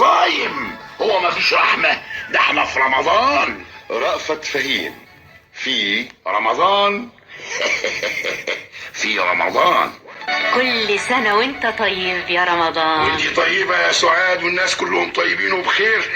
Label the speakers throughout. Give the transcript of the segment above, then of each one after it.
Speaker 1: صايم، هو ما فيش رحمة؟ ده احنا في رمضان.
Speaker 2: رأفت فهيم في
Speaker 1: رمضان. في رمضان.
Speaker 3: كل سنة وانت طيب يا رمضان.
Speaker 1: وانتي طيبة يا سعاد، والناس كلهم طيبين وبخير.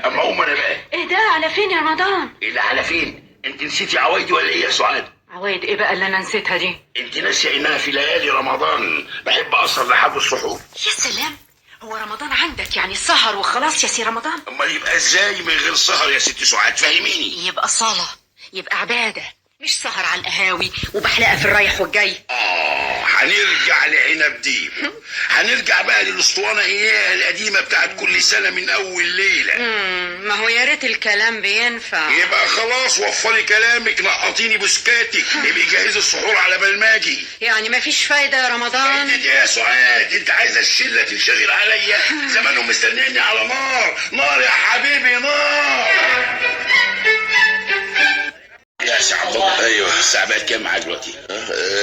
Speaker 1: اما اقوم انا بقى.
Speaker 3: ايه ده؟ على فين يا رمضان؟
Speaker 1: ايه اللي على فين؟ انت نسيتي عوايدي ولا ايه يا سعاد؟
Speaker 3: عوايد ايه بقى اللي انا نسيتها دي؟
Speaker 1: انت ناسيه انها في ليالي رمضان بحب اسهر لحد السحور.
Speaker 3: يا سلام، هو رمضان عندك يعني سهر وخلاص يا سي رمضان؟
Speaker 1: امال يبقى ازاي من غير سهر يا ست سعاد؟ فهميني.
Speaker 3: يبقى صلاة، يبقى عبادة، مش سهر على القهاوي وبحلقة في الرايح والجاي.
Speaker 1: هنرجع لعنب دي. هنرجع بقى للاسطوانه اياها القديمه بتاعت كل سنه من اول ليله.
Speaker 3: ما هو يا ريت الكلام بينفع.
Speaker 1: يبقى خلاص وفري كلامك، نقطيني بسكاتك، يبقى جهزي السحور على بال ما اجي.
Speaker 3: يعني مفيش فايدة يا رمضان؟
Speaker 1: انت يا سعاد، انت عايزه الشله تنشغل عليا؟ زمانهم مستنيني على نار. نار يا حبيبي، نار. يا سي عبد الله.
Speaker 2: ايوه.
Speaker 1: الساعه بقت كام معاك دلوقتي؟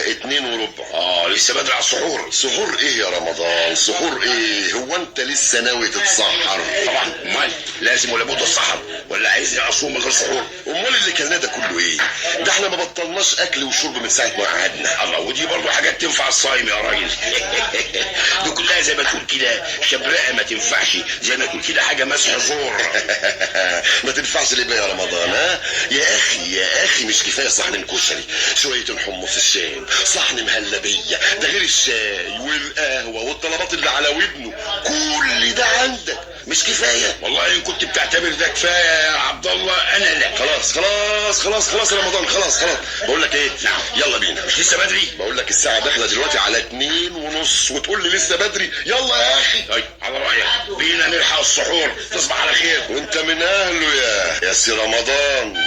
Speaker 2: 2:15.
Speaker 1: لسه بدري على السحور.
Speaker 2: سحور ايه يا رمضان؟ سحور ايه؟ هو انت لسه ناوي تتسحر؟
Speaker 1: طبعا، امال لازم ولا بد السحر، ولا عايزني اصوم من غير سحور؟
Speaker 2: امال اللي كلنا ده كله ايه؟ ده احنا ما بطلناش اكل وشرب من ساعه ما قعدنا.
Speaker 1: الله، ودي برضه حاجات تنفع الصايم يا راجل؟ دي كلها زي ما تقول كده شبرقه، ما تنفعش زي ما تقول كده حاجه مسح زور.
Speaker 2: ما تنفعش ليه بقى يا رمضان؟ ها يا اخي، يا اخي، مش كفايه صحن الكشري، شويه الحمص الشام، صحن مهلبيه، ده غير الشاي والقهوه والطلبات اللي على ودنه، كل ده عندك مش كفايه؟
Speaker 1: والله ان كنت بتعتبر ده كفايه يا عبد الله، انا لا.
Speaker 2: خلاص خلاص خلاص خلاص يا رمضان، خلاص خلاص. بقول لك ايه؟
Speaker 1: نعم.
Speaker 2: يلا بينا.
Speaker 1: مش لسه بدري؟
Speaker 2: بقول لك الساعه داخله دلوقتي على 2:30 وتقول لي لسه بدري؟ يلا يا اخي.
Speaker 1: طيب على رايك، بينا نلحق السحور. تصبح على خير.
Speaker 2: وانت من اهله يا سي رمضان.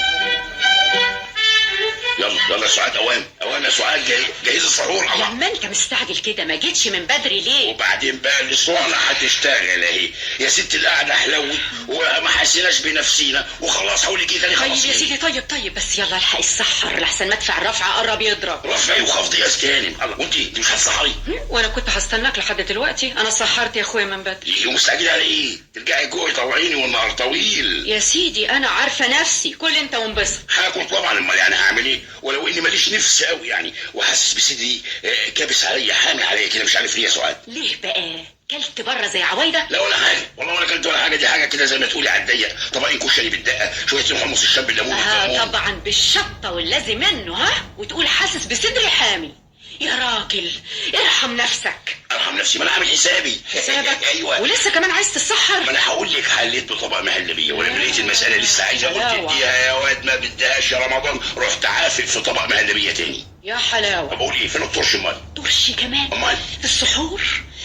Speaker 1: يلا يلا يا سعاد، اوام يا سعاد، جهز السحور. الله،
Speaker 3: لما انت مستعجل كده ما جيتش من بدري ليه؟
Speaker 1: وبعدين بقى الاسطوانه هتشتغل اهي يا ست. القعده حلوت وما حسيناش بنفسينا وخلاص. حاولي كده تاني.
Speaker 3: طيب
Speaker 1: خلاص
Speaker 3: يا سيدي، طيب بس يلا الحق السحر لحسن مدفع الرفعة قرب يضرب.
Speaker 1: رفعي وخفضي يا سكانم. الله، وانت مش هتسحري؟
Speaker 3: وانا كنت هستناك لحد دلوقتي، انا سحرت يا اخويا من بدري.
Speaker 1: ومستعجله على ايه؟ ترجعي جوه طوعيني والنهار طويل.
Speaker 3: يا سيدي انا عارفة نفسي، كل انت وانبسط.
Speaker 1: هاكل طبعا، امال يعني هعمل ايه؟ ولو اني ماليش نفس قوي يعني، وحاسس بصدري كابس عليا، حامل عليا كده، مش عارف ليه يا سعاد.
Speaker 3: ليه بقى؟ كلت بره زي عوايده؟
Speaker 1: لا ولا حاجه، والله ولا كلت ولا حاجه. دي حاجه كده زي ما تقولي على الضيق، طبقين كشري بالدقه، شويه حمص الشام بالليمون والكمون.
Speaker 3: طبعا بالشطه واللازم منه، ها؟ وتقول حاسس بصدري حامي؟ يا راجل ارحم نفسك.
Speaker 1: ارحم نفسي؟ ما انا عامل حسابي.
Speaker 3: حسابك؟
Speaker 1: ايوه.
Speaker 3: ولسه كمان عايز تسحر؟
Speaker 1: ما انا هقول لك حليت بطبق مهلبيه، ولما لقيت المساله لسه عايزه قلت
Speaker 3: حلاوة.
Speaker 1: اديها يا واد، ما بدهاش يا رمضان، رحت عافل في طبق مهلبيه تاني.
Speaker 3: يا حلاوه.
Speaker 1: طب اقول ايه؟ فين الطرش امال؟
Speaker 3: طرش كمان؟
Speaker 1: امال
Speaker 3: في السحور؟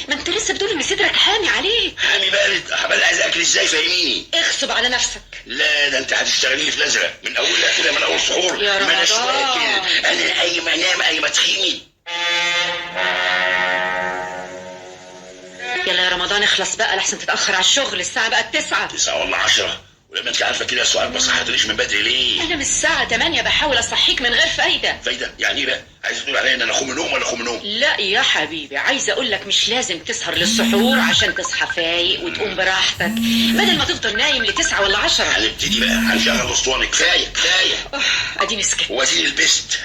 Speaker 3: ما انت لسه بتقول ان صدرك حامي عليك.
Speaker 1: حامي بارد؟ هبقى عايز اكل ازاي؟ فاهميني.
Speaker 3: اغصب على نفسك.
Speaker 1: لا ده انت هتشتغلي لي في الازرق من اولها كده، من اول سحور.
Speaker 3: يا
Speaker 1: ما اناش
Speaker 3: رمضان.
Speaker 1: واكل، انا قايم انام قايمه تخيني.
Speaker 3: يلا يا رمضان اخلص بقى لحسن تتاخر على الشغل، الساعه بقت 9.
Speaker 1: 9 ولا 10؟ ولما انت عارفه كده يا سؤال، ما صحتنيش من بدري ليه؟
Speaker 3: انا من الساعه 8 بحاول اصحيك من غير فايده.
Speaker 1: فايده؟ يعني ايه بقى؟ عايز تقول عليا ان انا اخوم نوم ولا اخوم نوم؟
Speaker 3: لا يا حبيبي، عايزه اقول لك مش لازم تسهر للسحور عشان تصحى فايق وتقوم براحتك، بدل ما تفضل نايم ل9 ولا 10.
Speaker 1: هنبتدي بقى، هنشغل اسطوانه. كفايه كفايه.
Speaker 3: اديني سكت.
Speaker 1: واديني لبست.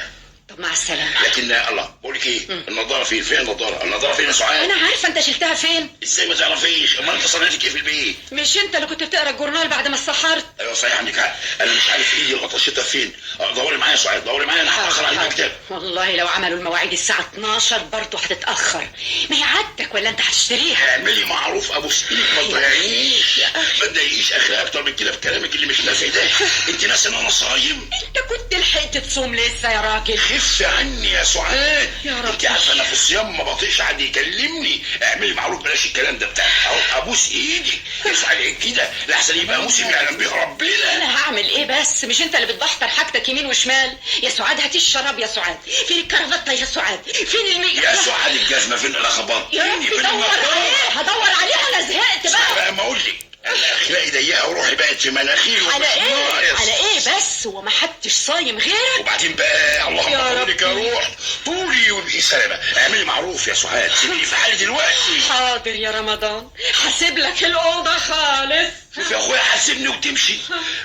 Speaker 3: طب مع السلامه.
Speaker 1: لكن الله، بقول لك ايه؟ النضاره فين؟ فين النضاره؟ النضاره فين يا سعاد؟
Speaker 3: انا عارفه انت شلتها فين.
Speaker 1: ازاي ما تعرفيش؟ امال انت صنعتك ايه في البيت؟
Speaker 3: مش انت اللي كنت بتقرا الجورنال بعد ما اتسحرت؟
Speaker 1: ايوه صحيح، عندك حق. انا مش عارف ايدي غطشتها فين. دوري معايا يا سعاد، دوري معايا، انا هتاخر على المكتب.
Speaker 3: والله لو عملوا المواعيد الساعه 12 برضه هتتاخر. ما هي عادتك ولا انت هتشتريها؟
Speaker 1: اعملي معروف ابو سئيلك، ما تضيعينيش، ما تضايقيش اخي اكتر من كده بكلامك اللي مش نافع ده. انت ناسي ان انا صايم؟
Speaker 3: انت كنت لحقت تصوم لسه يا راجل.
Speaker 1: خف عني يا سعاد.
Speaker 3: يا رب.
Speaker 1: انت عارفه انا في الصيام ما بطيقش حد يكلمني. اعملي معروف، بلاش الكلام ده بتاعك. اهو ابوس ايدك يا سعاد كده لحسن يبقى موسم يعلم بيه ربنا.
Speaker 3: انا هعمل ايه بس؟ مش انت اللي بتبحتر حاجتك يمين وشمال؟ يا سعاد هاتي الشراب يا سعاد، فين الكرافته يا سعاد، فين المية
Speaker 1: يا سعاد الجزمه فين؟ انا خبطت
Speaker 3: يا رب دور عليها، هدور عليها، انا زهقت بقى.
Speaker 1: بقى ما اقول لك انا اخلاقي ضيقه وروحي بقت في مناخير
Speaker 3: على ايه
Speaker 1: وبتناقص.
Speaker 3: على ايه بس؟ وما حدش صايم غيرك؟
Speaker 1: وبعدين بقى اللهم
Speaker 3: يا
Speaker 1: طولك يا
Speaker 3: ربي.
Speaker 1: روح، طولي وابقي سلامه. اعملي معروف يا سعاد، سيبيني في حالي دلوقتي.
Speaker 3: حاضر يا رمضان، هسيب لك الاوضه خالص.
Speaker 1: شوف يا اخويا، هتسيبني وتمشي؟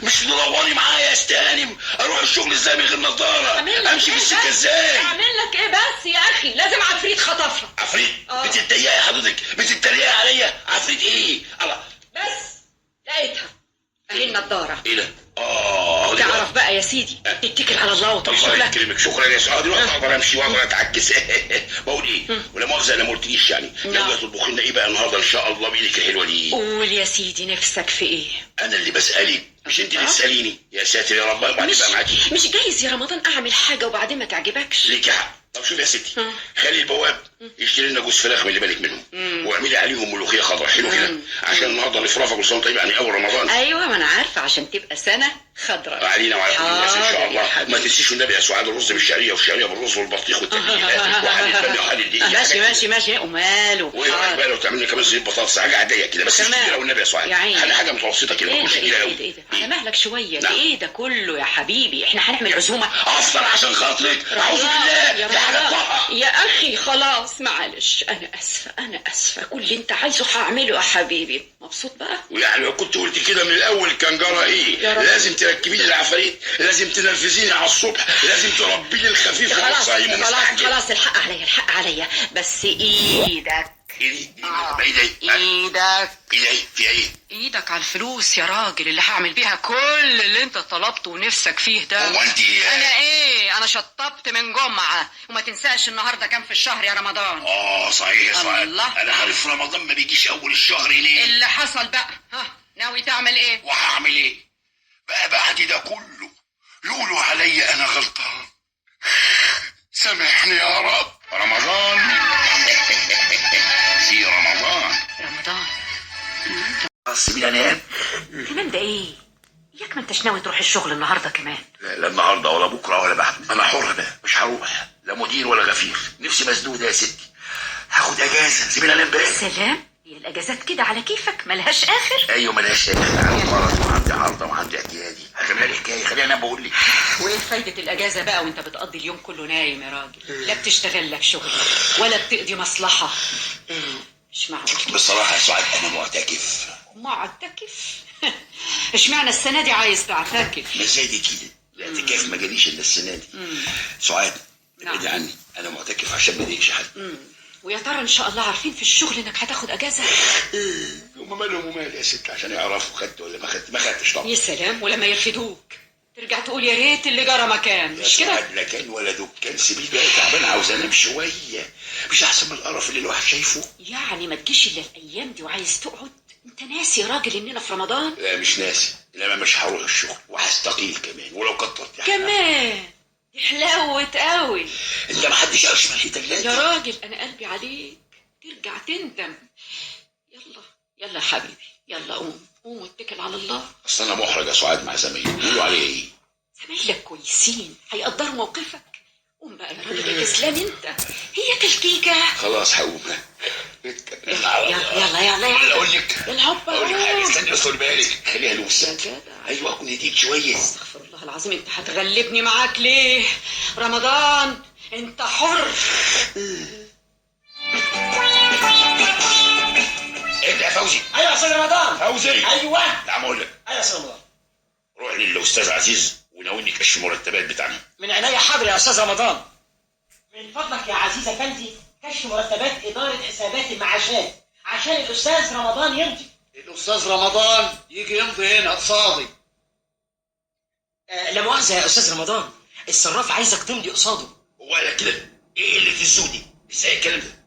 Speaker 1: مش تدوري معايا يا استهانم؟ اروح الشغل ازاي من غير نظاره؟ امشي في السكه ازاي؟
Speaker 3: اعمل لك ايه بس يا اخي؟ لازم عفريت خطفها.
Speaker 1: عفريت؟
Speaker 3: آه.
Speaker 1: بتتريقي حضرتك؟ بتتريقي عليا؟ عفريت ايه؟ الله.
Speaker 3: بس لقيتها اهي النضاره.
Speaker 1: ايه ده؟ اه دي
Speaker 3: تعرف بقى يا سيدي، اتكل على الله وتروح
Speaker 1: الله
Speaker 3: شغلك.
Speaker 1: يكرمك، شكرا يا سعاد. دلوقتي اقدر امشي واقدر اتعكس. بقول ايه؟ ولا مؤاخذه انا ما قلتليش يعني، ناويه تطبخي لنا ايه بقى النهارده ان شاء الله بايدك الحلوه دي؟
Speaker 3: قول يا سيدي، نفسك في ايه؟
Speaker 1: انا اللي بسالك مش انت اللي تساليني. يا ساتر يا رب، وبعدين بقى معاكي.
Speaker 3: مش جايز يا رمضان اعمل حاجه وبعدين ما تعجبكش؟
Speaker 1: ليكي حق. طب شوف يا ستي، خلي البواب يشتري لنا جوز فراخ من اللي بالك منهم، واعملي عليهم ملوخيه خضراء حلو كده، عشان النهارده الافرافه كل سنه طيب، يعني اول رمضان.
Speaker 3: ايوه ما انا عارفه، عشان تبقى سنه خضراء
Speaker 1: علينا وعلى كل الناس ان شاء
Speaker 3: حاضر يا
Speaker 1: الله.
Speaker 3: حبيبي.
Speaker 1: ما تنسيش النبي يا سعاد، الرز بالشعريه والشعريه بالرز والبطيخ والتبليل وحل الباميه وحل الدقيق.
Speaker 3: ماشي ماشي ماشي، وماله.
Speaker 1: وايه رايك بقى لو تعمل لي كمان صينيه بطاطس، حاجه عاديه كده بس مش
Speaker 3: كمان.
Speaker 1: كبيره والنبي يا سعاد،
Speaker 3: يا عيني.
Speaker 1: خلي حاجه متوسطه كده، ما
Speaker 3: ايه
Speaker 1: تكونش
Speaker 3: ده
Speaker 1: كبيره
Speaker 3: ايه
Speaker 1: قوي.
Speaker 3: ده ايه ده؟ على مهلك شويه.
Speaker 1: نعم.
Speaker 3: ايه ده كله يا حبيبي؟ احنا هنعمل عزومه؟
Speaker 1: افطر عشان خاطرك، اعوذ بالله،
Speaker 3: يا
Speaker 1: دي حاجه
Speaker 3: رمضان
Speaker 1: طاقه.
Speaker 3: يا اخي خلاص معلش، انا اسفه، كل اللي انت عايزه هعمله يا حبيبي. مبسوط بقى؟
Speaker 1: ويعني لو كنت قلت كده من الاول كان جرى ايه؟
Speaker 3: يا رب.
Speaker 1: لازم تركبي لي العفاريت، لازم تنرفزيني على الصبح، لازم تربي لي الخفيف والصايم ومستعجل.
Speaker 3: خلاص الحق عليا بس ايدك.
Speaker 1: ايدك
Speaker 3: ايدك
Speaker 1: في ايه؟
Speaker 3: ايدك على الفلوس يا راجل، اللي هعمل بيها كل اللي انت طلبته ونفسك فيه ده.
Speaker 1: هو انت
Speaker 3: انا ايه؟ انا شطبت من جمعة، وما تنساش النهارده كام في الشهر يا رمضان.
Speaker 1: صحيح يا سعاد،
Speaker 3: الله.
Speaker 1: انا عارف رمضان ما بيجيش اول الشهر ليه.
Speaker 3: اللي حصل بقى، ناوي تعمل ايه؟
Speaker 1: وهعمل ايه بقى بعد ده كله؟ يقولوا عليا انا غلطان، سامحني يا رب. رمضان. في رمضان. سيبيني انام.
Speaker 3: كمان ده ايه؟ ياك ما انتش ناوي تروح الشغل النهارده كمان؟
Speaker 1: لا النهارده ولا بكره ولا بعد، انا حر بقى، مش هروح لا مدير ولا غفير، نفسي مسدوده يا ستي، هاخد اجازه، سيبيني انام بقى.
Speaker 3: سلام، هي الاجازات كده على كيفك ملهاش اخر؟
Speaker 1: ايوه ملهاش اخر، عندي مرض وعندي عرضه وعندي اعتيادي، هكمل لي حكايه، خليني انا بقول لك.
Speaker 3: وايه فايده الاجازه بقى وانت بتقضي اليوم كله نايم يا راجل؟ لا بتشتغل لك شغل ولا بتقضي مصلحه. مش معقول.
Speaker 1: بصراحه يا سعاد انا معتكف.
Speaker 3: معتكف؟ اشمعنى السنه دي عايز تعتكف؟
Speaker 1: مزاجي كده، الاعتكاف ما جاليش الا السنه دي. سعاد
Speaker 3: نعم.
Speaker 1: ابعدي عني، انا معتكف عشان ما اضايقش حد.
Speaker 3: ويا ترى ان شاء الله عارفين في الشغل انك هتاخد اجازه؟
Speaker 1: هم مالهم ومال يا ست عشان يعرفوا خدت ولا ما خدتش طبعا.
Speaker 3: يا سلام، ولما يرفدوك ترجع تقول يا ريت اللي جرى مكان، مش كده؟
Speaker 1: لا كان ولا دكان، سيبيه بقى تعبان، عاوز انام شويه، مش احسن من القرف اللي الواحد شايفه؟
Speaker 3: يعني ما تجيش الا الايام دي وعايز تقعد؟ انت ناسي يا راجل اننا في رمضان؟
Speaker 1: لا مش ناسي، انما مش هروح الشغل وهستقيل كمان ولو كترت يا
Speaker 3: كمان دي حلاوة قوي.
Speaker 1: انت ما حدش اشمل هدلات
Speaker 3: يا راجل انا قلبي عليك، ترجع تندم. يلا يا حبيبي، يلا قوم واتكل على الله.
Speaker 1: اصل انا محرج يا سعاد مع زمايلي، بيقولوا عليا ايه؟
Speaker 3: زمايلك كويسين هيقدروا موقفك. قوم بقى يا راجل يا كسلان انت، هي تلكيكه.
Speaker 1: خلاص هقوم.
Speaker 3: يلا
Speaker 1: اقول لك
Speaker 3: العب
Speaker 1: اقول لك حاجه، استني اصل بالك، خليها لوسه.
Speaker 3: يا جدع
Speaker 1: ايوه اكون هديت شويه.
Speaker 3: استغفر الله العظيم، انت هتغلبني معاك ليه؟ رمضان انت حر.
Speaker 1: انت يا فوزي.
Speaker 4: ايوه يا استاذ رمضان.
Speaker 1: فوزي.
Speaker 4: ايوه.
Speaker 1: تعال اقول لك.
Speaker 4: ايوه يا استاذ رمضان.
Speaker 1: روح للاستاذ عزيز وناولني كشف المرتبات بتاعنا.
Speaker 4: من عينيا حاضر يا استاذ رمضان. من فضلك يا عزيز افندي كشف مرتبات اداره حسابات المعاشات عشان الاستاذ رمضان يمضي.
Speaker 5: الأستاذ رمضان يجي يمضي هنا قصادي.
Speaker 4: لا مؤاخذه يا استاذ رمضان، الصراف عايزك تمضي قصاده.
Speaker 1: هو قال لك كده؟ ايه اللي السودي؟ ازاي الكلام ده؟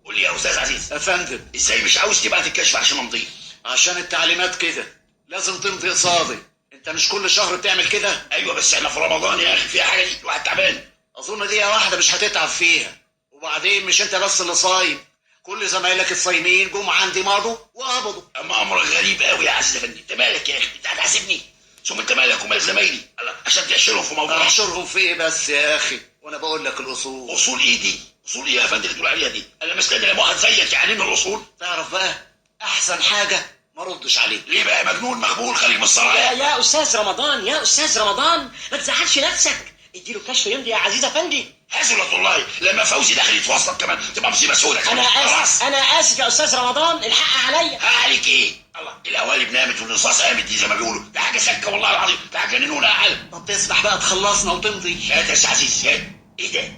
Speaker 1: قول لي يا استاذ عزيز.
Speaker 5: يا فندم
Speaker 1: ازاي مش عاوز تبعت الكشف عشان امضيه؟
Speaker 5: عشان التعليمات كده لازم تمضي قصادي. انت مش كل شهر بتعمل كده؟
Speaker 1: ايوه بس احنا في رمضان يا اخي، فيها حاجه دي الواحد تعبان.
Speaker 5: اظن دقيقة واحدة مش هتتعب فيها. وبعدين مش انت بس اللي صايم، كل زمايلك الصايمين جم عندي مضوا وقبضوا.
Speaker 1: اما امرك غريب قوي يا عزيز افندي، انت مالك يا اخي؟ انت هتحاسبني؟ ثم انت مالك ومال زمايلي؟ الله، عشان تقشرهم في موضوع.
Speaker 5: احشرهم في ايه بس يا اخي؟ وانا بقول لك الاصول.
Speaker 1: اصول ايه دي؟ اصول ايه يا فندم اللي تقول عليها دي؟ انا مستني لما واحد زيك يعلمني الاصول.
Speaker 5: تعرف بقى احسن حاجة ما ردش عليه.
Speaker 1: ليه بقى مجنون مخبول خارج من
Speaker 4: يا
Speaker 1: الصلاة؟
Speaker 4: يا استاذ رمضان، يا استاذ رمضان، ما تزعلش نفسك، اديله كشف يمضي يا عزيز افندي.
Speaker 1: حسبة الله لما فوزي دخل يتوسط كمان تبقى مصيبة سودة
Speaker 4: انا
Speaker 1: كمان.
Speaker 4: اسف، انا اسف يا استاذ رمضان، الحق عليا.
Speaker 1: عليك ايه؟ الله القوالب نامت والرصاص قامت دي زي ما بيقولوا، ده حاجة سكة والله العظيم، ده هتجننونا يا عالم.
Speaker 5: طب تسمح بقى تخلصنا وتمضي؟
Speaker 1: هات يا سي عزيز هات. ايه ده؟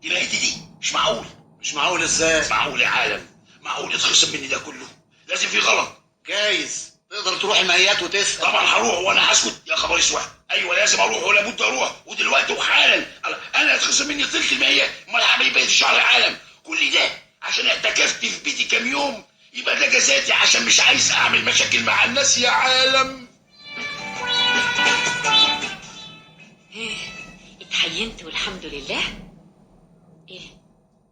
Speaker 1: دي بقت دي مش معقول.
Speaker 5: مش معقول ازاي؟
Speaker 1: مش معقول يا عالم، معقول يتخصم مني ده كله؟ لازم في غلط.
Speaker 5: جايز تقدر تروح المهيات وتسأل.
Speaker 1: طبعا هروح وانا هسكت يا خبر اسود. ايوه لازم اروح ولا بد اروح ودلوقتي وحالا. انا هتخصم مني ثلث المية، امال هعمل ايه بقية الشهر يا عالم؟ كل ده عشان اعتكفت في بيتي كام يوم؟ يبقى ده جزاتي عشان مش عايز اعمل مشاكل مع الناس يا عالم.
Speaker 3: ايه اتحينت والحمد لله. ايه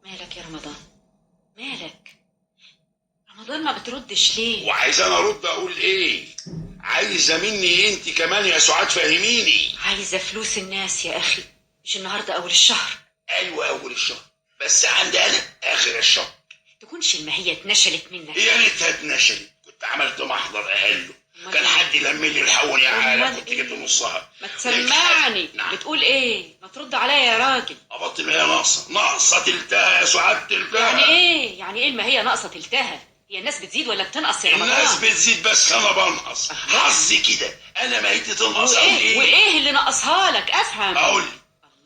Speaker 3: مالك يا رمضان؟ مالك رمضان ما بتردش ليه؟
Speaker 1: وعايز انا ارد اقول ايه؟ عايزه مني انت كمان يا سعاد فهميني.
Speaker 3: عايزه فلوس الناس يا اخي، مش النهارده اول الشهر؟
Speaker 1: ايوه اول الشهر، بس عندي انا اخر الشهر.
Speaker 3: تكونش المهية اتنشلت منك؟
Speaker 1: يا ريتها اتنشلت، كنت عملت محضر اهله،
Speaker 3: أمال
Speaker 1: كان
Speaker 3: إيه؟
Speaker 1: حد يلم لي الحون يا عالم،
Speaker 3: أمال
Speaker 1: كنت
Speaker 3: إيه؟
Speaker 1: جبت نصها.
Speaker 3: ما تسمعني.
Speaker 1: نعم.
Speaker 3: بتقول ايه؟ ما ترد عليا يا راجل.
Speaker 1: ابطل هي ناقصه تلتها يا سعاد تلتها.
Speaker 3: يعني ايه؟ يعني ايه المهية ناقصة تلتها؟ هي الناس بتزيد ولا بتنقص يا رمضان؟
Speaker 1: الناس بتزيد بس انا بنقص. حظي كده، انا مهيتي تنقص. اقول
Speaker 3: وايه
Speaker 1: ايه؟
Speaker 3: وايه اللي نقصها لك؟ افهم.
Speaker 1: اقول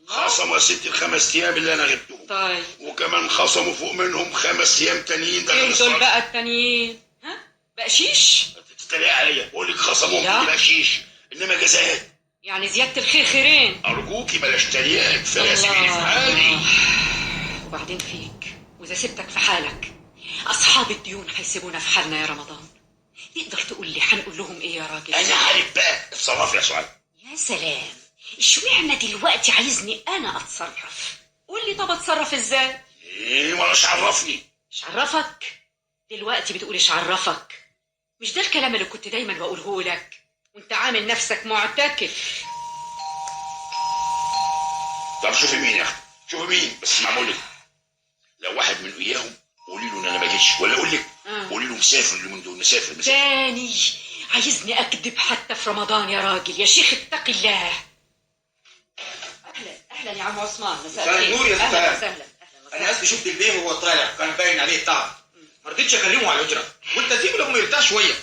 Speaker 1: خصموا يا ستي ال5 ايام اللي انا غبتهم،
Speaker 3: طيب
Speaker 1: وكمان خصموا فوق منهم 5 ايام تانيين. ده
Speaker 3: ايه
Speaker 1: غير
Speaker 3: دول
Speaker 1: الصرف.
Speaker 3: بقى التانيين؟ ها؟ بقشيش؟
Speaker 1: تتريق عليا بقول لك خصموهم
Speaker 3: لا.
Speaker 1: في بقشيش، انما جزاءات.
Speaker 3: يعني زيادة الخير خيرين.
Speaker 1: ارجوكي بلاش تريقه، كفايه سيبيني في حالي.
Speaker 3: وبعدين فيك واذا سبتك في حالك اصحاب الديون هيسيبونا في حالنا يا رمضان. تقدر تقول لي هنقول لهم ايه يا راجل؟
Speaker 1: انا عارف بقى اتصرف يا سعاد.
Speaker 3: يا سلام، اشمعنى دلوقتي عايزني انا اتصرف؟ قول لي طب اتصرف ازاي؟
Speaker 1: ايه ولاش عرفني؟
Speaker 3: ايش عرفك؟ دلوقتي بتقول ايش عرفك؟ مش ده الكلام اللي كنت دايما بقوله لك وانت عامل نفسك معتكف.
Speaker 1: طب شوفي مين يا اخي، شوفي مين بس معمول لك. لو واحد من اياهم قولي له ان انا ما جيتش، ولا اقول لك قولي له مسافر اليومين دول، مسافر.
Speaker 3: تاني عايزني اكذب حتى في رمضان يا راجل؟ يا شيخ اتق الله. اهلا يا عم عثمان.
Speaker 6: مساء النور يا
Speaker 3: اهلا
Speaker 6: ستار.
Speaker 3: وسهلا.
Speaker 6: انا اسف شفت البيه وهو طالع كان باين عليه التعب، ما رضيتش اكلمه على الاجره، قلت اسيبه لما يرتاح شويه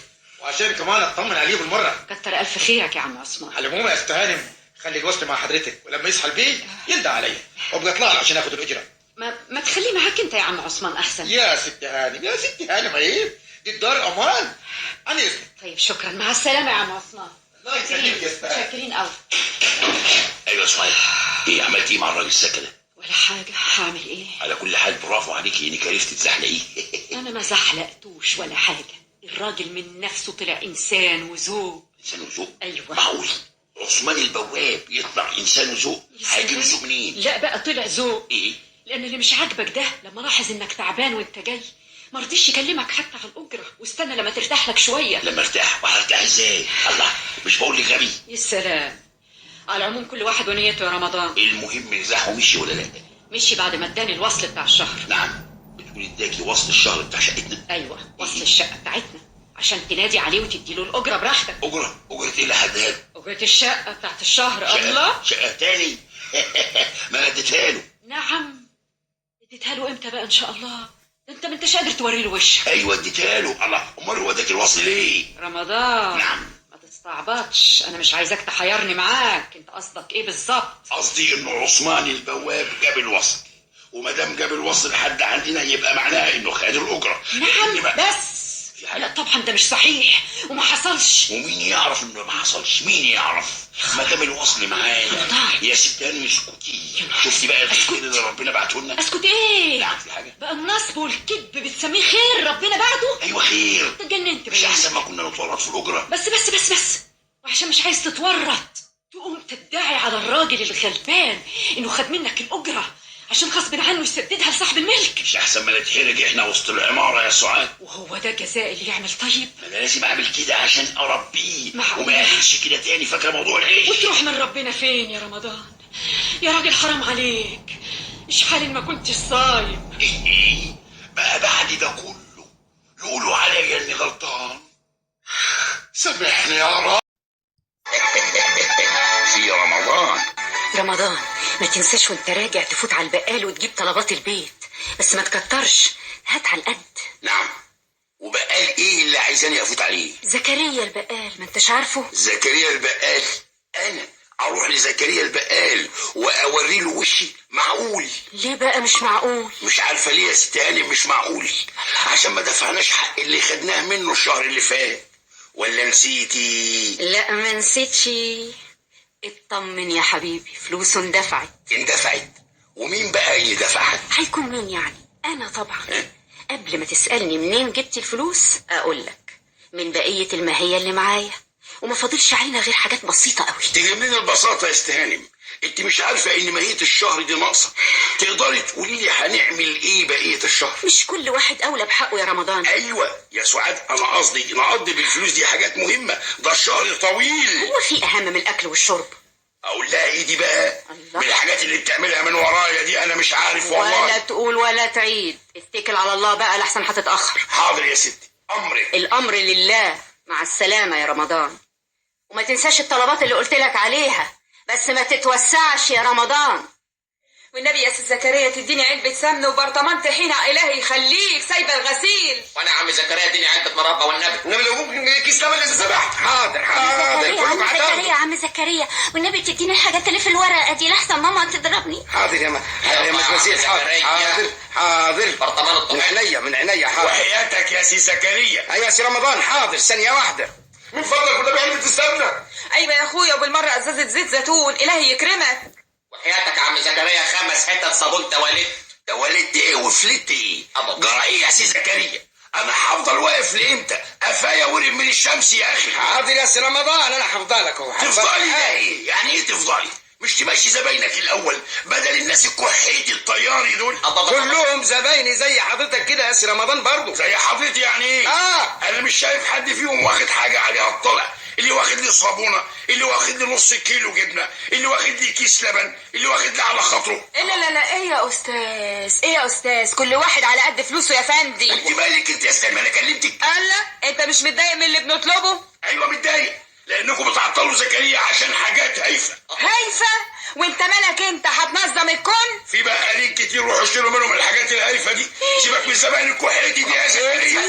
Speaker 6: وعشان كمان اطمن عليه بالمره.
Speaker 3: كتر الف خيرك يا عم عثمان.
Speaker 6: على العموم يا استاذ هانم خلي الوصل مع حضرتك، ولما يصحى البيه يندى عليا وابقى اطلع له عشان اخد الاجره.
Speaker 3: ما تخليه معاك انت يا عم عثمان احسن.
Speaker 6: يا ست هانم يا ست هانم عيب، دي الدار امان. انا اسمي.
Speaker 3: طيب شكرا، مع السلامه يا عم عثمان.
Speaker 6: الله يسلمك يا استاذ.
Speaker 3: شاكرين قوي.
Speaker 1: ايوه يا سعاد، ايه عملت ايه مع الراجل السكه ده؟
Speaker 3: ولا حاجه. هعمل ايه؟
Speaker 1: على كل حال برافو عليكي انك عرفتي تزحلقيه.
Speaker 3: انا ما زحلقتوش ولا حاجه، الراجل من نفسه طلع انسان وذوق.
Speaker 1: انسان وذوق؟
Speaker 3: ايوه.
Speaker 1: معقول عثمان البواب يطلع انسان وذوق؟ هيجيب ذوق منين؟
Speaker 3: لا بقى طلع ذوق.
Speaker 1: ايه؟
Speaker 3: لان اللي مش عاجبك ده لما لاحظ انك تعبان وانت جاي ما رضيش يكلمك حتى على الاجره، واستنى لما ترتاح لك شويه.
Speaker 1: لما ارتاح وهرتاح ازاي؟ الله مش بقول لك غبي.
Speaker 3: يا سلام. على العموم كل واحد ونيته يا رمضان.
Speaker 1: المهم نزاحه مشي ولا لا؟
Speaker 3: مشي بعد ما اداني الوصل بتاع الشهر.
Speaker 1: نعم. بتقولي اداكي وصل الشهر بتاع شقتنا؟
Speaker 3: ايوه وصل الشقه بتاعتنا عشان تنادي عليه وتديله الاجره براحتك.
Speaker 1: اجره ايه اللي هديها له؟
Speaker 3: اجره الشقه بتاعت الشهر. الله.
Speaker 1: شقه تاني؟ ما انا اديتها له.
Speaker 3: نعم. اديتها له امتى بقى ان شاء الله؟ ده انت ما انتش قادر توري له وشك.
Speaker 1: ايوه اديتها له. الله امال هو اداك الوصل ليه؟
Speaker 3: رمضان.
Speaker 1: نعم.
Speaker 3: ما تستعبطش، انا مش عايزاك تحيرني معاك. انت قصدك ايه بالظبط؟
Speaker 1: قصدي انه عثمان البواب جاب الوصل، وما دام جاب الوصل لحد عندنا يبقى معناها انه خد الاجره.
Speaker 3: نعم بس
Speaker 1: في حاجة؟
Speaker 3: لا طبعا ده مش صحيح وما حصلش.
Speaker 1: ومين يعرف انه ما حصلش؟ مين يعرف؟ ما دام الوصل معانا يا ست هانم اسكتي. شفتي بقى الخير اللي ربنا بعته لنا؟
Speaker 3: اسكت ايه؟
Speaker 1: نعم في حاجه؟
Speaker 3: بقى النصب والكذب بتسميه خير ربنا بعده؟
Speaker 1: ايوه خير.
Speaker 3: اتجننت
Speaker 1: مش
Speaker 3: بقى.
Speaker 1: احسن ما كنا نتورط في الاجره؟
Speaker 3: بس وعشان مش عايز تتورط تقوم تدعي على الراجل الغلبان انه خد منك الاجره عشان غصب عنه يسددها لصاحب الملك.
Speaker 1: مش احسن ما نتحرج احنا وسط العماره يا سعاد؟
Speaker 3: وهو ده جزاء اللي يعمل طيب؟
Speaker 1: ما انا لازم اعمل كده عشان اربيه
Speaker 3: معقولة؟
Speaker 1: وما يعملش كده تاني. فاكره موضوع العيش؟
Speaker 3: وتروح من ربنا فين يا رمضان؟ يا راجل حرام عليك، ايش حال ما كنتش صايم؟
Speaker 1: ايه بقى بعد ده كله يقولوا عليا اني غلطان؟ سامحني يا رب. في رمضان.
Speaker 3: رمضان، ما تنساش وانت راجع تفوت على البقال وتجيب طلبات البيت، بس ما تكترش، هات على القد.
Speaker 1: نعم، وبقال ايه اللي عايزاني افوت عليه؟
Speaker 3: زكريا البقال، ما انتش عارفه؟
Speaker 1: زكريا البقال؟ انا اروح لزكريا البقال واوري له وشي؟ معقول؟
Speaker 3: ليه بقى مش معقول؟
Speaker 1: مش عارفه ليه يا ست هانم مش معقول؟ عشان ما دفعناش حق اللي خدناه منه الشهر اللي فات، ولا نسيتي؟
Speaker 3: لا ما نسيتش. اطمن يا حبيبي، فلوس اندفعت.
Speaker 1: اندفعت؟ ومين بقى اللي دفعها؟
Speaker 3: هيكون مين يعني؟ انا طبعا. قبل ما تسألني منين جبت الفلوس اقولك من بقية الماهية اللي معايا، وما فاضلش علينا غير حاجات بسيطة قوي.
Speaker 1: تجيب منين البساطه يا ست هانم؟ انت مش عارفه ان ماهيه الشهر دي ناقصه؟ تقدري تقولي لي هنعمل ايه بقيه الشهر؟
Speaker 3: مش كل واحد اولى بحقه يا رمضان.
Speaker 1: ايوه يا سعاد، انا قصدي نقضي بالفلوس دي حاجات مهمه، ده الشهر طويل.
Speaker 3: هو في اهم من الاكل والشرب؟
Speaker 1: اقول لها ايه دي بقى؟
Speaker 3: الله.
Speaker 1: من الحاجات اللي بتعملها من ورايا دي انا مش عارف والله.
Speaker 3: ولا تقول ولا تعيد، اتكل على الله بقى لحسن هتتأخر.
Speaker 1: حاضر يا ستي، امرك.
Speaker 3: الامر لله. مع السلامة يا رمضان، وما تنساش الطلبات اللي قلت لك عليها، بس ما تتوسعش يا رمضان. والنبي يا سي زكريا تديني علبة سمن وبرطمان طحينة، إلهي يخليك، سايبة الغسيل.
Speaker 6: وانا عم زكريا اديني علبه مربى والنبي. النبي لو ممكن كيس لبن اذا سمحت. حاضر
Speaker 3: عم زكريا والنبي تديني الحاجات اللي في الورقة دي لحسن ماما تضربني.
Speaker 6: حاضر يا مسؤول. حاضر برطمان الطحينه من عينيا حاضر.
Speaker 1: وحياتك يا سي زكريا.
Speaker 6: ايوه يا سي رمضان حاضر، ثانيه واحده من فضلك، والنبي علبه السمنه.
Speaker 3: أيوة يا أخويا، وبالمرة أزازة زيت زيتون، إلهي يكرمك.
Speaker 6: وحياتك يا عم زكريا 5 حتت صابون تواليت.
Speaker 1: تواليت ايه وفلت ايه؟ جرى ايه يا سي زكريا؟ انا هفضل واقف لامتى؟ قفايا ورم من الشمس يا اخي.
Speaker 6: حاضر يا سي رمضان، انا هفضلك اهو.
Speaker 1: تفضلي ده ايه؟ يعني ايه تفضلي؟ مش تمشي زباينك الاول بدل الناس الكحيتي الطياري دول؟
Speaker 6: كلهم زبايني زي حضرتك كده يا سي رمضان برضو.
Speaker 1: زي حضرتي يعني ايه؟ انا مش شايف حد فيهم واخد حاجه عليها الطلع. اللي واخد لي صابونه، اللي واخد لي نص كيلو جبنه، اللي واخد لي كيس لبن، اللي واخد لي على خاطره.
Speaker 3: لا ايه يا استاذ، ايه يا استاذ، كل واحد على قد فلوسه يا فندي.
Speaker 1: انت مالك انت يا سلمى؟ انا كلمتك.
Speaker 3: الله، انت مش متضايق من اللي بنطلبه؟
Speaker 1: ايوه متضايق، لانكم بتعطلوا زكريا عشان حاجات هايفه.
Speaker 3: هايفه؟ وانت مالك؟ انت هتنظم الكون؟
Speaker 1: في بقى قليل كتير، روحوا اشتروا منهم الحاجات الهايفه دي. سيبك من الزباين الكحيتي دي يا زكريا.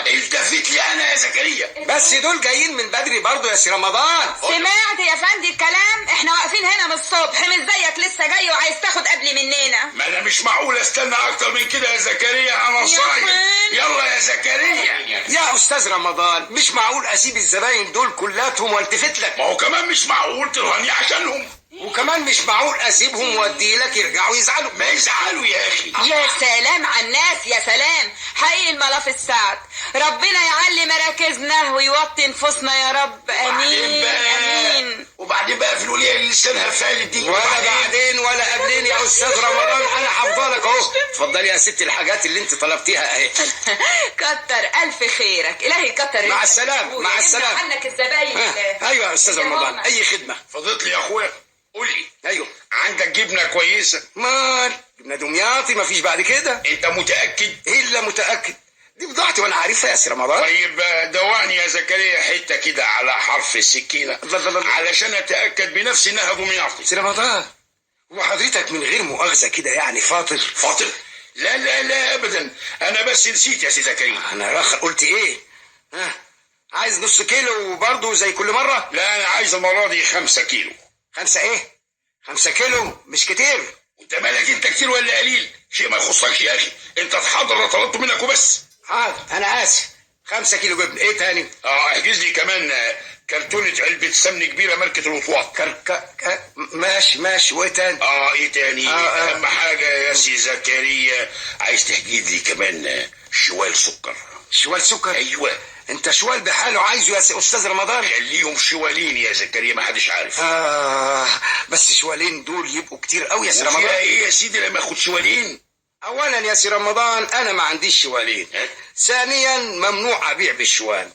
Speaker 1: التفت لي انا يا زكريا.
Speaker 6: بس دول جايين من بدري برضو يا سي رمضان.
Speaker 3: سمعت يا فندي الكلام؟ احنا واقفين هنا من الصبح، مش زيك لسه جاي وعايز تاخد قبل مننا.
Speaker 1: ما انا مش معقول استنى اكتر من كده يا زكريا، انا صايم. يلا يا زكريا.
Speaker 6: يا استاذ رمضان، مش معقول اسيب الزباين دول كلاتهم والتفت لك.
Speaker 1: ما هو كمان مش معقول ترهني عشانهم،
Speaker 6: وكمان مش معقول اسيبهم وادي لك يرجعوا يزعلوا.
Speaker 1: ما يزعلوا يا اخي.
Speaker 3: يا سلام على الناس، يا سلام، حقيقي الملف السعد. ربنا يعلي مراكزنا ويوطي نفوسنا يا رب، امين امين.
Speaker 1: وبعدين بقى في الوليه اللي لسانها فالت دي،
Speaker 6: ولا بعدين ولا قبلين يا استاذ رمضان، انا هفضلك اهو. اتفضلي يا ستي الحاجات اللي انت طلبتيها اهي.
Speaker 3: كتر الف خيرك، الهي كتر.
Speaker 6: مع السلامه مع السلامه.
Speaker 3: عنك الزباين.
Speaker 6: ايوه يا استاذ رمضان، اي خدمه.
Speaker 1: فضلت لي يا اخويا. قول لي،
Speaker 6: ايوه
Speaker 1: عندك جبنه كويسه؟
Speaker 6: مال جبنه دمياطي، مفيش بعد كده.
Speaker 1: انت متاكد؟
Speaker 6: الا متاكد، دي بضاعتي وانا عارفها يا سي رمضان.
Speaker 1: طيب دواني يا زكريا حته كده على حرف السكينه علشان اتاكد بنفسي انها دمياطي.
Speaker 6: سي رمضان، وحضرتك من غير مؤاخذه كده يعني فاطر؟
Speaker 1: فاطر؟ لا لا لا ابدا، انا بس نسيت يا سي زكريا.
Speaker 6: انا قلت ايه؟ عايز نص كيلو برضه زي كل مره؟
Speaker 1: لا انا عايز المره دي 5 كيلو.
Speaker 6: 5 ايه؟ 5 كيلو مش كتير.
Speaker 1: انت مالك انت كتير ولا قليل؟ شيء ما يخصكش يا اخي، انت تحضر اللي طلبته منك وبس.
Speaker 6: حاضر انا اسف. 5 كيلو جبن. ايه تاني؟
Speaker 1: احجز لي كمان كرتونه علبه سمن كبيره ماركه الوطواط.
Speaker 6: ماشي. وايه تاني؟
Speaker 1: ايه تاني؟ اهم حاجه يا سي زكريا، عايز تحجز لي كمان شوال سكر.
Speaker 6: شوال سكر؟
Speaker 1: ايوه.
Speaker 6: انت شوال بحاله عايزه يا استاذ رمضان؟
Speaker 1: خليهم شوالين يا زكريا، ما حدش عارف.
Speaker 6: بس شوالين دول يبقوا كتير قوي يا سي رمضان.
Speaker 1: وفيها ايه يا سيدي لما اخد شوالين؟
Speaker 6: اولا يا سي رمضان انا ما عنديش شوالين. ثانيا ممنوع ابيع بالشوال.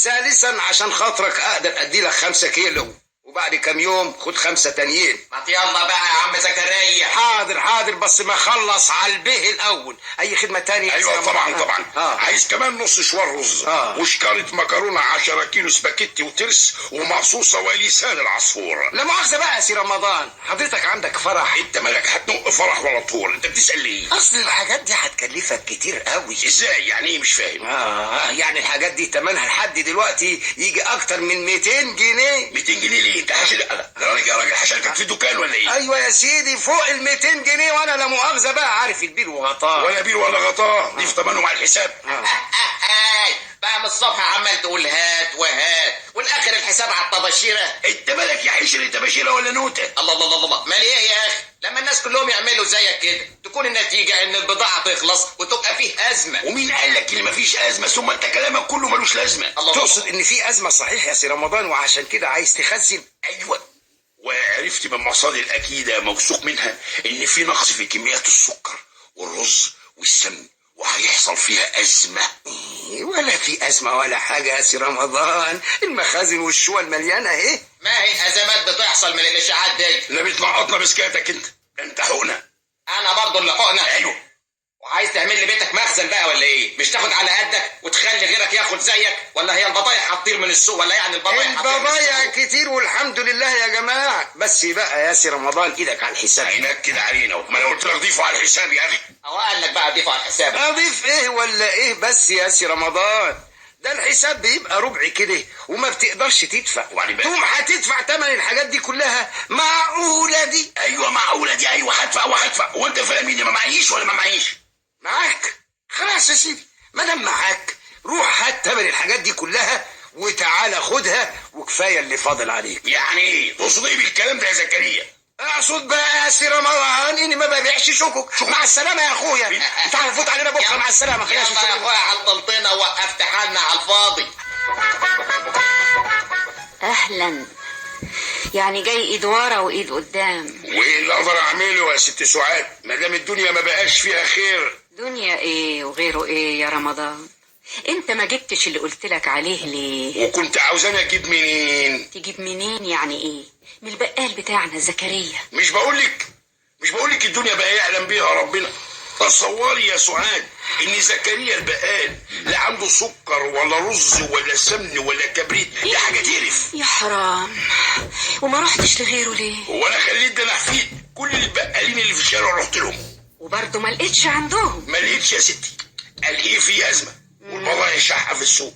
Speaker 6: ثالثا عشان خاطرك اقدر ادي لك 5 كيلو
Speaker 7: وبعد كام يوم خد 5 تانيين.
Speaker 6: ما يلا بقى يا عم زكريا.
Speaker 7: حاضر بس ما خلص على البه الاول. اي خدمه تانية؟
Speaker 1: ايوه طبعا. عايز كمان نص شوار رز وشكارة مكرونه 10 كيلو سباكيتي وترس ومقصوصه ولسان العصفور.
Speaker 7: لا مؤاخذه بقى يا سي رمضان، حضرتك عندك فرح؟
Speaker 1: انت مالك هتنق فرح ولا طول؟ انت بتسال ليه؟
Speaker 7: اصل الحاجات دي هتكلفك كتير قوي.
Speaker 1: ازاي يعني ايه؟ مش فاهم.
Speaker 7: يعني الحاجات دي تمنها لحد دلوقتي يجي اكتر من 200 جنيه.
Speaker 1: 200 جنيه ليه؟ انت حاشل يا راجل حشالتك في الدكان ولا ايه؟
Speaker 7: ايوه يا سيدي فوق ال 200 جنيه، وانا لا مؤاخذه بقى عارف البير وغطاه.
Speaker 1: ولا بير ولا غطاه، ضيف ثمنه مع الحساب.
Speaker 6: بقى من الصبح عمال تقول هات وهات والاخر الحساب على الطباشيره.
Speaker 1: انت مالك يا حشر؟ انت بشيره ولا نوته؟
Speaker 6: الله مال ايه يا اخي؟ لما الناس كلهم يعملوا زيك كده تكون النتيجه ان البضاعه تخلص وتبقى فيه ازمه.
Speaker 1: ومين قال لك ان مفيش ازمه؟ ثم انت كلامك كله ملوش لازمه.
Speaker 7: تقصد ان في ازمه صحيح يا سي رمضان وعشان كده عايز تخزن؟
Speaker 1: ايوه، وعرفت من مصادر اكيده موثوق منها ان في نقص في كميات السكر والرز والسمن وهيحصل فيها ازمه.
Speaker 7: ولا في ازمه ولا حاجه يا سي رمضان، المخازن والشوال مليانه اهي.
Speaker 6: ما هي الازمات بتحصل من الاشاعات دي.
Speaker 1: لا بتنقطنا بسكاتك انت حقنا.
Speaker 6: انا برضه اللي حقنا.
Speaker 1: ايوه.
Speaker 6: وعايز تعمل لي بيتك مخزن بقى ولا ايه؟ مش تاخد على قدك وتخلي غيرك ياخد زيك؟ ولا هي البضايع هتطير من السوق؟ ولا يعني
Speaker 7: البضايع كتير والحمد لله يا جماعه. بس بقى يا سي رمضان ايدك على الحساب.
Speaker 1: عينك كده علينا. ما انا قلت لك ضيفوا على الحساب يا اخي.
Speaker 6: هو قال لك بقى ضيفوا على الحساب؟
Speaker 7: اضيف ايه ولا ايه بس يا سي رمضان؟ ده الحساب بيبقى ربع كده وما بتقدرش تدفع، تقوم هتدفع تمن الحاجات دي كلها. معقوله دي؟
Speaker 1: ايوه معقوله دي. ايوه هدفع. وانت فاهم اني ما معيش ولا ما معيش؟
Speaker 7: معاك. خلاص يا سيدي ما دام معاك روح هات تمن الحاجات دي كلها وتعالى خدها وكفايه اللي فاضل عليك.
Speaker 1: يعني ايه؟ تقصد ايه بالكلام ده يا زكريا؟
Speaker 7: اقصد بقى يا سي رمضان اني ما ببيعش شكك. مع السلامه يا اخويا. انت هتفوت علينا بكره. مع السلامه.
Speaker 6: يلا يا اخويا عطلتنا ووقفت حالنا على الفاضي.
Speaker 3: اهلا. يعني جاي ايد ورا وايد قدام.
Speaker 1: وايه اللي اقدر اعمله يا ست سعاد ما دام الدنيا ما بقاش فيها خير؟
Speaker 3: دنيا ايه وغيره ايه يا رمضان؟ انت ما جبتش اللي قلت لك عليه ليه؟
Speaker 1: وكنت عاوزاني اجيب منين؟
Speaker 3: تجيب منين يعني ايه؟ من البقال بتاعنا زكريا.
Speaker 1: مش بقولك الدنيا بقى يعلم بيها ربنا. تصوري يا سعاد ان زكريا البقال لا عنده سكر ولا رز ولا سمن ولا كبريت. دي حاجه تقرف.
Speaker 3: يا حرام. وما رحتش لغيره ليه؟
Speaker 1: وانا خليت ده نحفيد كل البقالين اللي في الشارع رحت لهم
Speaker 3: وبرضه ما لقيتش عندهم.
Speaker 1: ما لقيتش يا ستي. قال ايه؟ في ازمه والبضايع شحه في السوق.